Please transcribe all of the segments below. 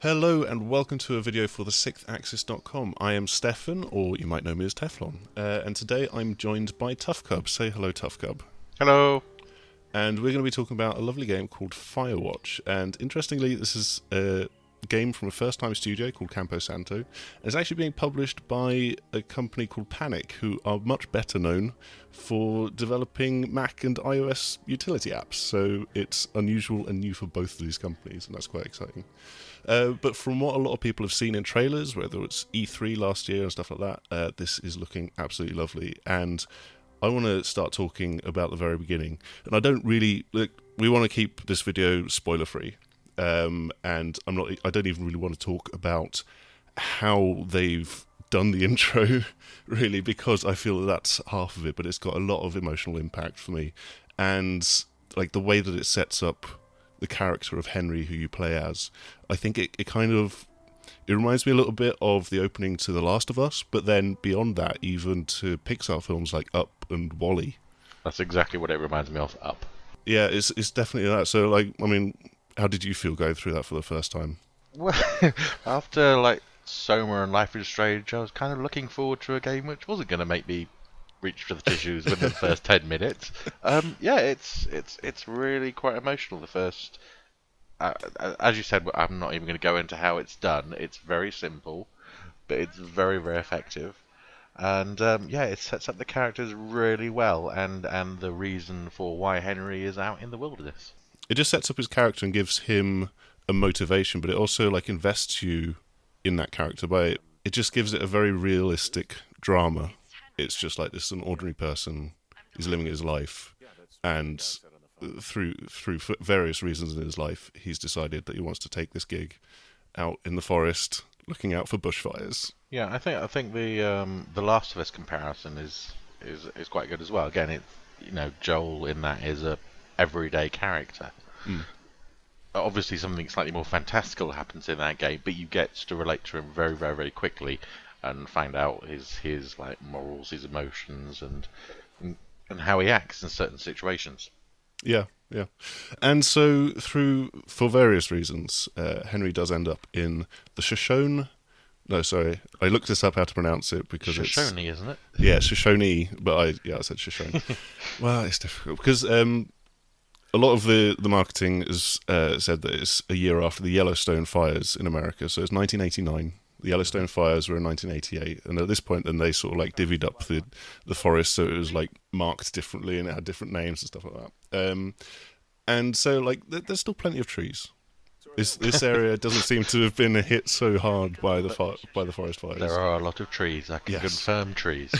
Hello and welcome to a video for the 6thAxis.com. I am Stefan, or you might know me as Teflon, and today I'm joined by Tuffcub. Say hello, Tuffcub. Hello. And we're going to be talking about a lovely game called Firewatch. And interestingly, this is a game from a first-time studio called Campo Santo. And it's actually being published by a company called Panic, who are much better known for developing Mac and iOS utility apps. So it's unusual and new for both of these companies, and that's quite exciting. But from what a lot of people have seen in trailers, whether it's E3 last year and stuff like that, this is looking absolutely lovely. And I want to start talking about the very beginning. And I don't really... we want to keep this video spoiler-free. And I don't even really want to talk about how they've done the intro, really, because I feel that that's half of it, but it's got a lot of emotional impact for me. And like the way that it sets up the character of Henry, who you play as, I think it reminds me a little bit of the opening to The Last of Us, but then beyond that, even to Pixar films like Up and WALL-E. That's exactly what it reminds me of, Up. Yeah, it's definitely that. So, like, I mean, how did you feel going through that for the first time? Well, after like Soma and Life is Strange, I was kind of looking forward to a game which wasn't going to make me reach for the tissues within the first 10 minutes. Yeah, it's really quite emotional. The first, as you said, I'm not even going to go into how it's done. It's very simple, but it's very, very effective. And yeah, it sets up the characters really well, and the reason for why Henry is out in the wilderness. It just sets up his character and gives him a motivation, but it also like invests you in that character by it just gives it a very realistic drama. It's just like this is an ordinary person. He's living his life, and through various reasons in his life, he's decided that he wants to take this gig out in the forest, looking out for bushfires. Yeah, I think the Last of Us comparison is quite good as well. Again, Joel in that is a everyday character. Mm. Obviously, something slightly more fantastical happens in that game, but you get to relate to him very, very, very quickly and find out his like morals, his emotions, and how he acts in certain situations. Yeah. And so, for various reasons, Henry does end up in the Shoshone. No, sorry, I looked this up how to pronounce it because Shoshone, isn't it? Yeah, Shoshone, but I said Shoshone. Well, it's difficult because a lot of the marketing is said that it's a year after the Yellowstone fires in America, so it's 1989. The Yellowstone fires were in 1988, and at this point, then they sort of like divvied up the forest, so it was like marked differently, and it had different names and stuff like that. And so, like, there's still plenty of trees. This area doesn't seem to have been hit so hard by the forest fires. There are a lot of trees. I can confirm trees.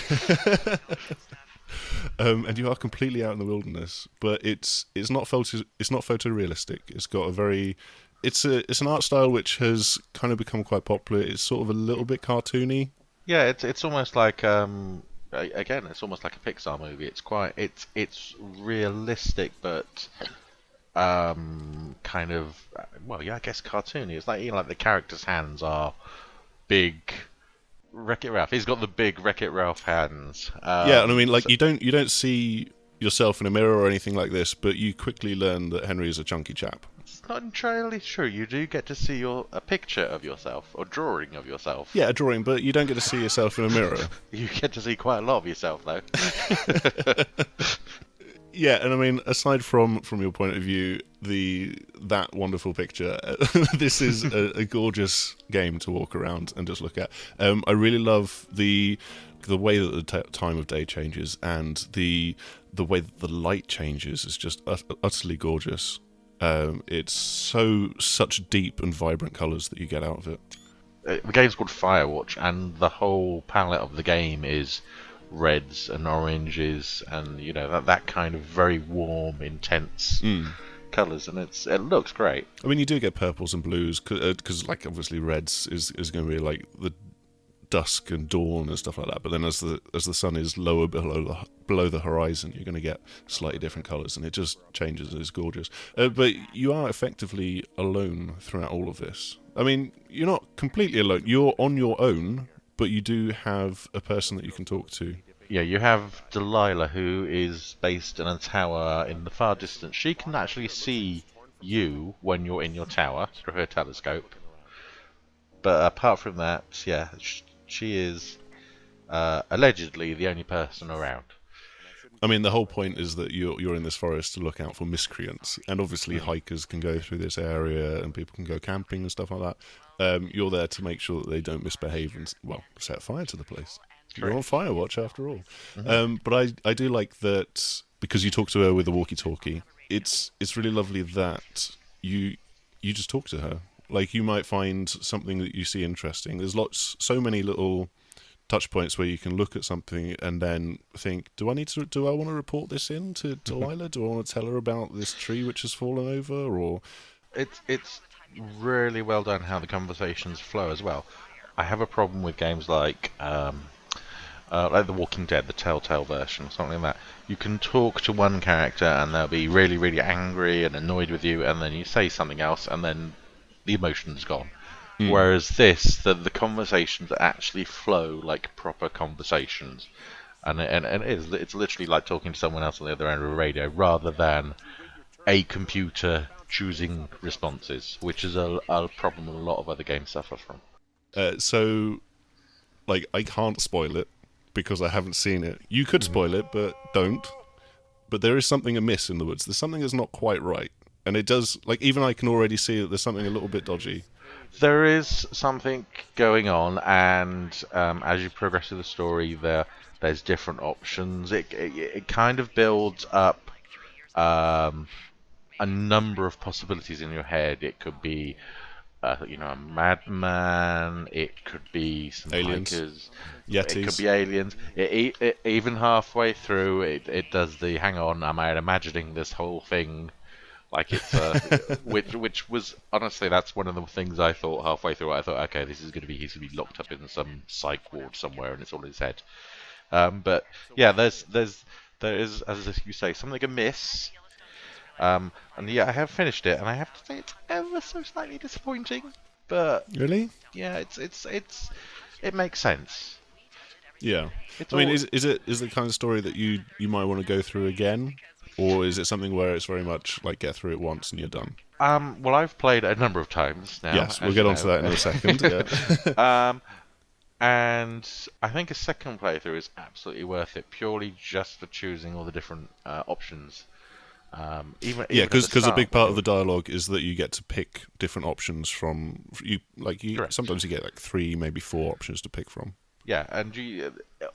And you are completely out in the wilderness, but it's not photorealistic. It's got a very it's an art style which has kind of become quite popular. It's sort of a little bit cartoony. Yeah, it's almost like again, it's almost like a Pixar movie. It's realistic, but kind of I guess cartoony. It's like like the character's hands are big. Wreck-It Ralph. He's got the big Wreck-It Ralph hands. Yeah, and I mean, like you don't see yourself in a mirror or anything like this, but you quickly learn that Henry is a chunky chap. It's not entirely true. You do get to see a picture of yourself, or drawing of yourself. Yeah, a drawing, but you don't get to see yourself in a mirror. You get to see quite a lot of yourself, though. Yeah, and I mean, aside from your point of view, that wonderful picture, this is a gorgeous game to walk around and just look at. I really love the way that the time of day changes, and the way that the light changes is just utterly gorgeous. It's such deep and vibrant colours that you get out of it. The game's called Firewatch, and the whole palette of the game is reds and oranges, and that kind of very warm, intense colours, and it looks great. I mean, you do get purples and blues because, like, obviously reds is going to be like the dusk and dawn and stuff like that. But then as the sun is lower below the horizon, you're going to get slightly different colours, and it just changes. It's gorgeous. But you are effectively alone throughout all of this. I mean, you're not completely alone. You're on your own, but you do have a person that you can talk to. Yeah, you have Delilah, who is based in a tower in the far distance. She can actually see you when you're in your tower through her telescope. But apart from that, yeah, she is allegedly the only person around. I mean, the whole point is that you're in this forest to look out for miscreants, and obviously hikers can go through this area, and people can go camping and stuff like that. You're there to make sure that they don't misbehave and set fire to the place. You're on Firewatch after all. But I do like that because you talk to her with a walkie-talkie. It's really lovely that you just talk to her. Like, you might find something that you see interesting. There's so many little touch points where you can look at something and then think, do I want to report this in to Delilah? Do I want to tell her about this tree which has fallen over? Or it's really well done how the conversations flow as well. I have a problem with games like The Walking Dead, the Telltale version, something like that. You can talk to one character and they'll be really, really angry and annoyed with you, and then you say something else, and then the emotion's gone. Whereas the conversations actually flow like proper conversations, and it's literally like talking to someone else on the other end of a radio rather than a computer choosing responses, which is a problem a lot of other games suffer from. So, like, I can't spoil it because I haven't seen it. You could spoil it, but don't. But there is something amiss in the woods. There's something that's not quite right, and it does. Like, even I can already see that there's something a little bit dodgy. There is something going on, and as you progress through the story, there's different options. It kind of builds up a number of possibilities in your head. It could be, a madman. It could be some Aliens. hikers. Yetis. It could be aliens. Even halfway through, it does the hang on. Am I imagining this whole thing? Like it's which was honestly, that's one of the things I thought halfway through. I thought, okay, he's gonna be locked up in some psych ward somewhere, and it's all in his head. But yeah, there is, as you say, something amiss. And yeah, I have finished it, and I have to say it's ever so slightly disappointing. But Really? yeah, it makes sense. Yeah. I mean, is it the kind of story that you might want to go through again? Or is it something where it's very much like get through it once and you're done? Well, I've played it a number of times now. Yes, we'll get onto that in a second. Yeah. And I think a second playthrough is absolutely worth it, purely just for choosing all the different options. Because a big part of the dialogue is that you get to pick different options from you. Sometimes you get like 3, maybe 4 options to pick from. Yeah, and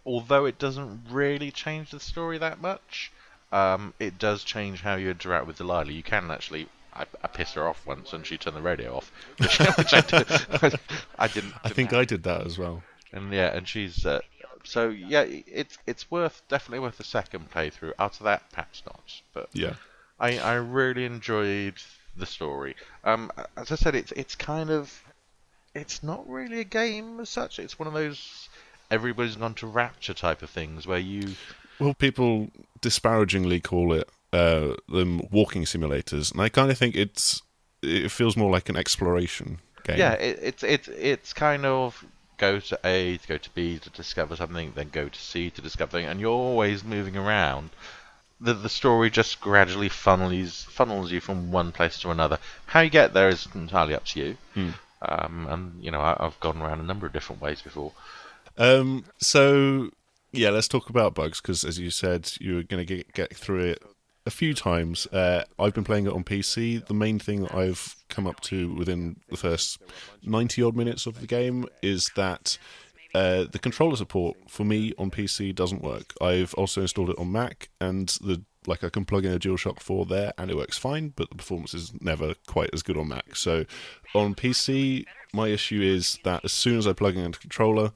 although it doesn't really change the story that much. It does change how you interact with Delilah. You can actually. I pissed her off once, and she turned the radio off, which I did. I didn't. I think I did that as well. And yeah, and she's. So yeah, it's definitely worth a second playthrough. After that, perhaps not. But yeah, I really enjoyed the story. As I said, it's kind of. It's not really a game as such. It's one of those everybody's gone to Rapture type of things where you. Well, people disparagingly call it them walking simulators, and I kind of think it feels more like an exploration game. Yeah, it's kind of go to A to go to B to discover something, then go to C to discover something, and you're always moving around. The story just gradually funnels you from one place to another. How you get there is entirely up to you. And I've gone around a number of different ways before. So. Yeah, let's talk about bugs, because as you said, you were going to get through it a few times. I've been playing it on PC. The main thing that I've come up to within the first 90-odd minutes of the game is that the controller support for me on PC doesn't work. I've also installed it on Mac, and I can plug in a DualShock 4 there, and it works fine, but the performance is never quite as good on Mac. So on PC, my issue is that as soon as I plug in a controller,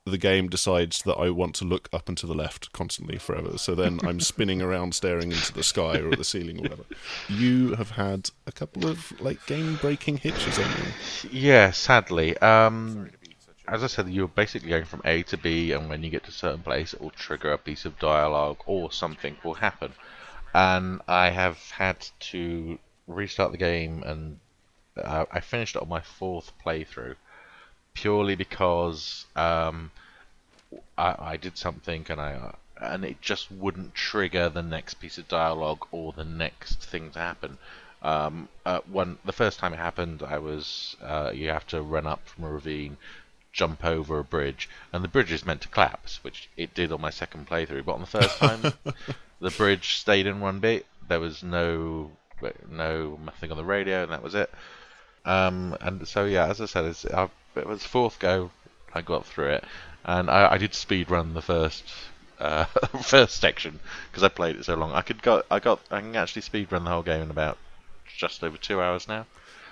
the game decides that I want to look up and to the left constantly forever. So then I'm spinning around staring into the sky or at the ceiling or whatever. You have had a couple of game-breaking hitches, haven't you? Yeah, sadly. As I said, you're basically going from A to B, and when you get to a certain place, it will trigger a piece of dialogue or something will happen. And I have had to restart the game, and I finished it on my 4th playthrough. Purely because I did something and it just wouldn't trigger the next piece of dialogue or the next thing to happen. The first time it happened, I was you have to run up from a ravine, jump over a bridge, and the bridge is meant to collapse, which it did on my second playthrough. But on the first time, the bridge stayed in one bit. There was nothing on the radio, and that was it. And so yeah, as I said, it was fourth go. I got through it, and I did speed run the first first section because I played it so long. I can actually speed run the whole game in about just over 2 hours now.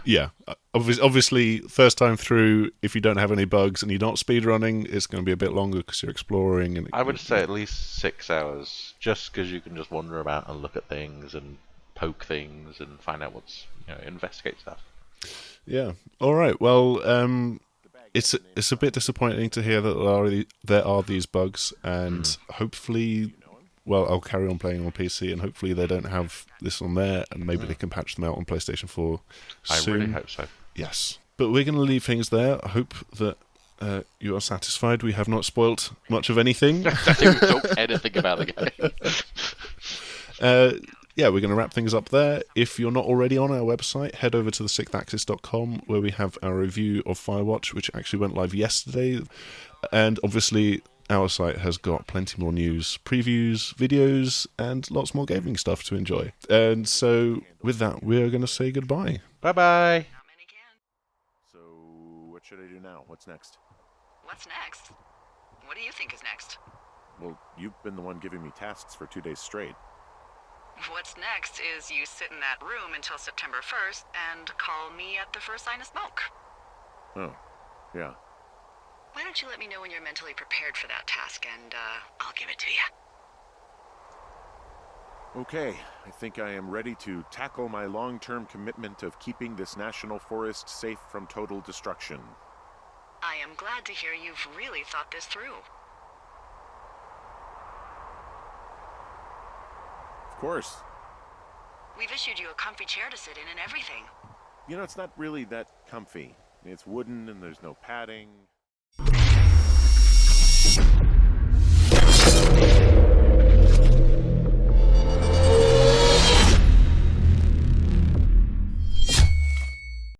Yeah, obviously, first time through, if you don't have any bugs and you're not speedrunning, it's going to be a bit longer because you're exploring. And I would say at least 6 hours, just because you can just wander about and look at things and poke things and find out investigate stuff. Yeah. All right. Well, it's a bit disappointing to hear that there are these bugs, and hopefully, well, I'll carry on playing on PC, and hopefully they don't have this on there, and maybe they can patch them out on PlayStation 4 soon. I really hope so. Yes. But we're going to leave things there. I hope that you are satisfied. We have not spoilt much of anything. I think we've talked anything about the game. Yeah, we're going to wrap things up there. If you're not already on our website, head over to thesixthaxis.com, where we have our review of Firewatch, which actually went live yesterday. And obviously, our site has got plenty more news, previews, videos, and lots more gaming stuff to enjoy. And so, with that, we're going to say goodbye. Bye-bye. So, what should I do now? What's next? What's next? What do you think is next? Well, you've been the one giving me tasks for 2 days straight. What's next is you sit in that room until September 1st and call me at the first sign of smoke. Oh, yeah. Why don't you let me know when you're mentally prepared for that task, and I'll give it to you. Okay, I think I am ready to tackle my long-term commitment of keeping this national forest safe from total destruction. I am glad to hear you've really thought this through. Of course. We've issued you a comfy chair to sit in and everything. You know, it's not really that comfy. It's wooden and there's no padding.